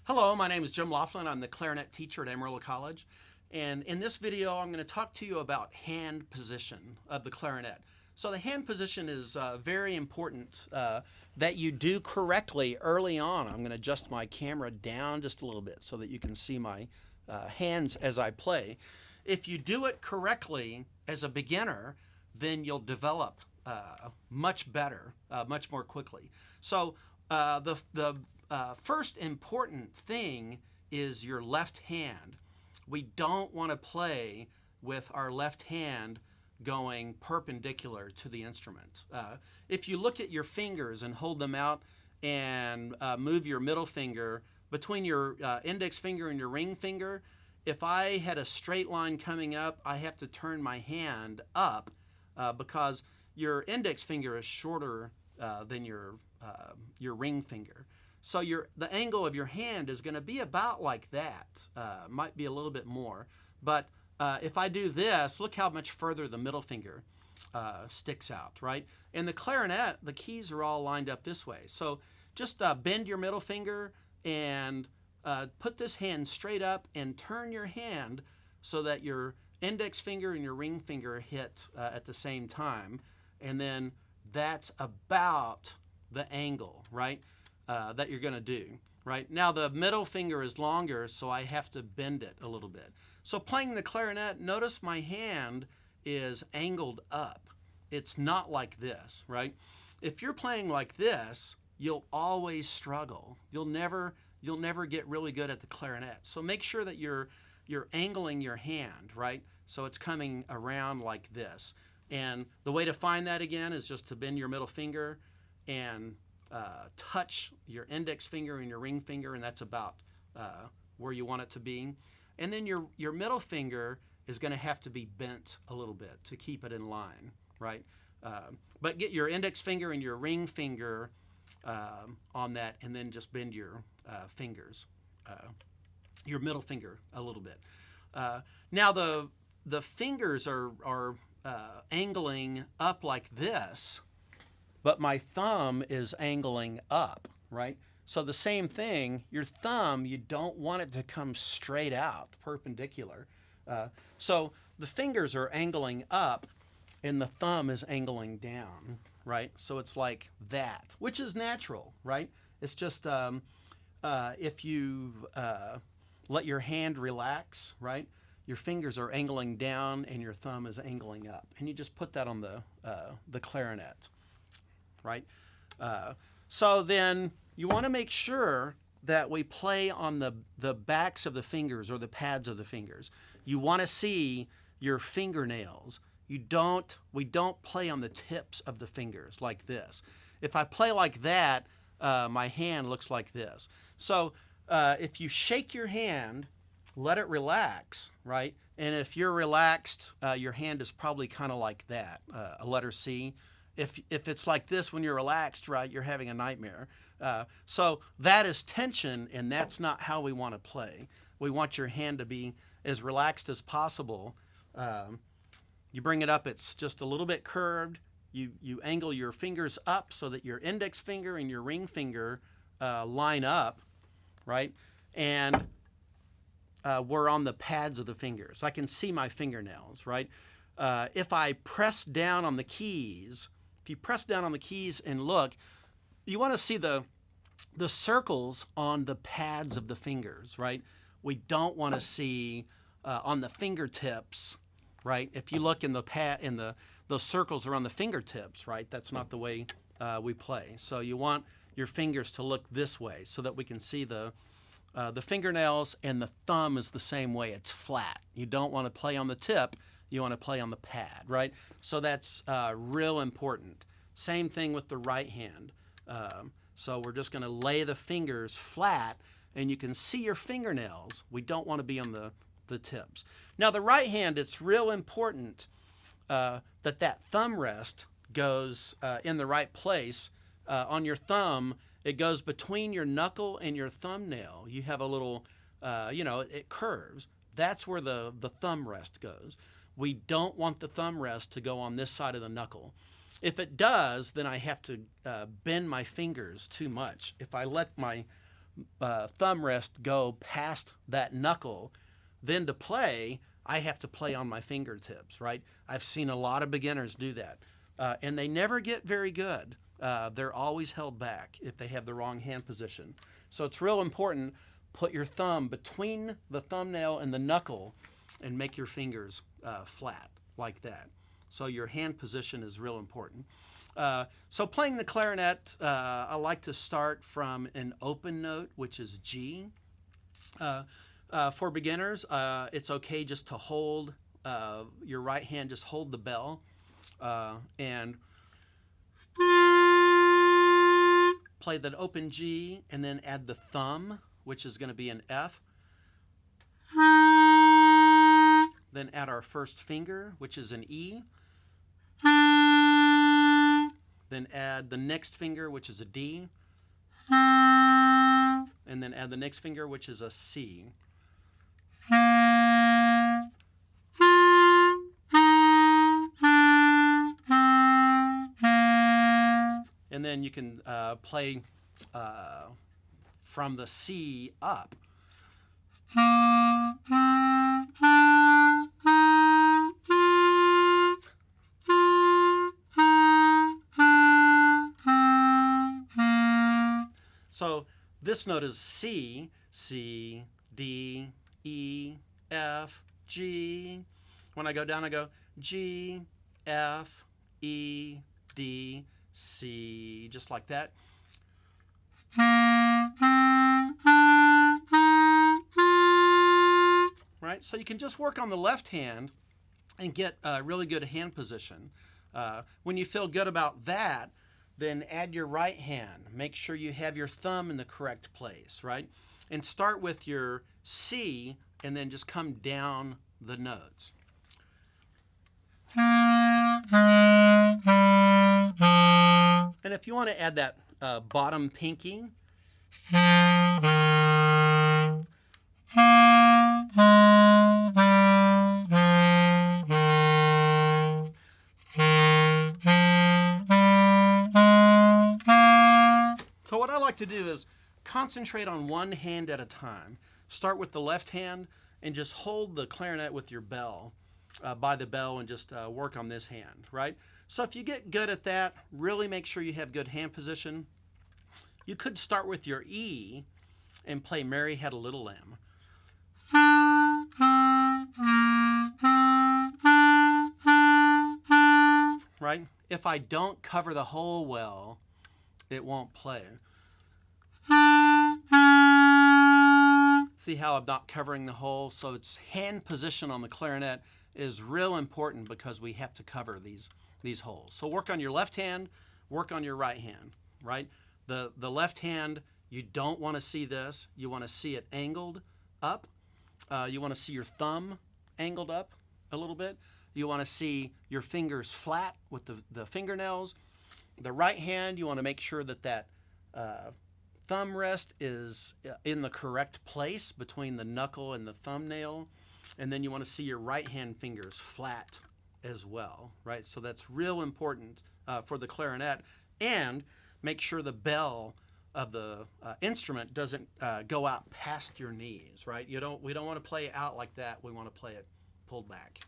Hello, my name is Jim Laughlin. I'm the clarinet teacher at Amarillo College. And in this video, I'm going to talk to you about hand position of the clarinet. So the hand position is very important that you do correctly early on. I'm going to adjust my camera down just a little bit so that you can see my hands as I play. If you do it correctly as a beginner, then you'll develop much better, much more quickly. So the first important thing is your left hand. We don't want to play with our left hand going perpendicular to the instrument. If you look at your fingers and hold them out and move your middle finger between your index finger and your ring finger, if I had a straight line coming up, I have to turn my hand up because your index finger is shorter than your ring finger. So the angle of your hand is going to be about like that. Might be a little bit more. But if I do this, look how much further the middle finger sticks out, right? In the clarinet, the keys are all lined up this way. So just bend your middle finger and put this hand straight up and turn your hand so that your index finger and your ring finger hit at the same time. And then that's about the angle, right? That you're going to do, right? Now the middle finger is longer, so I have to bend it a little bit. So playing the clarinet, notice my hand is angled up. It's not like this, right? If you're playing like this, you'll always struggle. You'll never get really good at the clarinet. So make sure that you're angling your hand, right? So it's coming around like this. And the way to find that again is just to bend your middle finger and touch your index finger and your ring finger, and that's about where you want it to be. And then your middle finger is going to have to be bent a little bit to keep it in line, right? But get your index finger and your ring finger on that, and then just bend your fingers, your middle finger a little bit. Now the fingers are angling up like this, but my thumb is angling up, right? So the same thing, your thumb, you don't want it to come straight out, perpendicular. So the fingers are angling up and the thumb is angling down, right? So it's like that, which is natural, right? It's just if you let your hand relax, right? Your fingers are angling down and your thumb is angling up. And you just put that on the clarinet. Right? So then you want to make sure that we play on the backs of the fingers or the pads of the fingers. You want to see your fingernails. We don't play on the tips of the fingers like this. If I play like that, my hand looks like this. So if you shake your hand, let it relax, right? And if you're relaxed, your hand is probably kind of like that, a letter C. If it's like this when you're relaxed, right, you're having a nightmare. So that is tension, and that's not how we want to play. We want your hand to be as relaxed as possible. You bring it up, it's just a little bit curved. You angle your fingers up so that your index finger and your ring finger line up, right? And we're on the pads of the fingers. I can see my fingernails, right? If I press down on the keys, if you press down on the keys and look, you want to see the circles on the pads of the fingers, right? We don't want to see on the fingertips, right? If you look in those circles are on the fingertips, right? That's not the way we play. So you want your fingers to look this way so that we can see the fingernails, and the thumb is the same way. It's flat. You don't want to play on the tip. You want to play on the pad, right? So that's real important. Same thing with the right hand. So we're just going to lay the fingers flat, and you can see your fingernails. We don't want to be on the tips. Now the right hand, it's real important that thumb rest goes in the right place. On your thumb, it goes between your knuckle and your thumbnail. You have a little, it curves. That's where the thumb rest goes. We don't want the thumb rest to go on this side of the knuckle. If it does, then I have to bend my fingers too much. If I let my thumb rest go past that knuckle. Then to play, I have to play on my fingertips, right? I've seen a lot of beginners do that, and they never get very good. They're always held back if they have the wrong hand position. So it's real important, put your thumb between the thumbnail and the knuckle and make your fingers flat like that. So your hand position is real important. So playing the clarinet, I like to start from an open note, which is G. For beginners, it's okay just to hold your right hand, just hold the bell and play that open G, and then add the thumb, which is going to be an F. Then add our first finger, which is an E. Then add the next finger, which is a D. And then add the next finger, which is a C. And then you can play from the C up. So this note is C, C, D, E, F, G. When I go down, I go G, F, E, D, C, just like that. Right? So you can just work on the left hand and get a really good hand position. When you feel good about that, then add your right hand. Make sure you have your thumb in the correct place, right? And start with your C and then just come down the notes. And if you want to add that bottom pinky, so what I like to do is concentrate on one hand at a time. Start with the left hand and just hold the clarinet with your bell, by the bell, and just work on this hand, right? So if you get good at that, really make sure you have good hand position. You could start with your E and play Mary Had a Little Lamb. Right? If I don't cover the hole well, it won't play. See how I'm not covering the hole? So it's hand position on the clarinet is real important because we have to cover these holes. So work on your left hand, work on your right hand, right? The left hand, you don't want to see this. You want to see it angled up. You want to see your thumb angled up a little bit. You want to see your fingers flat with the fingernails. The right hand, you want to make sure that thumb rest is in the correct place between the knuckle and the thumbnail. And then you want to see your right hand fingers flat as well, right? So that's real important for the clarinet. And make sure the bell of the instrument doesn't go out past your knees, right? We don't want to play out like that. We want to play it pulled back.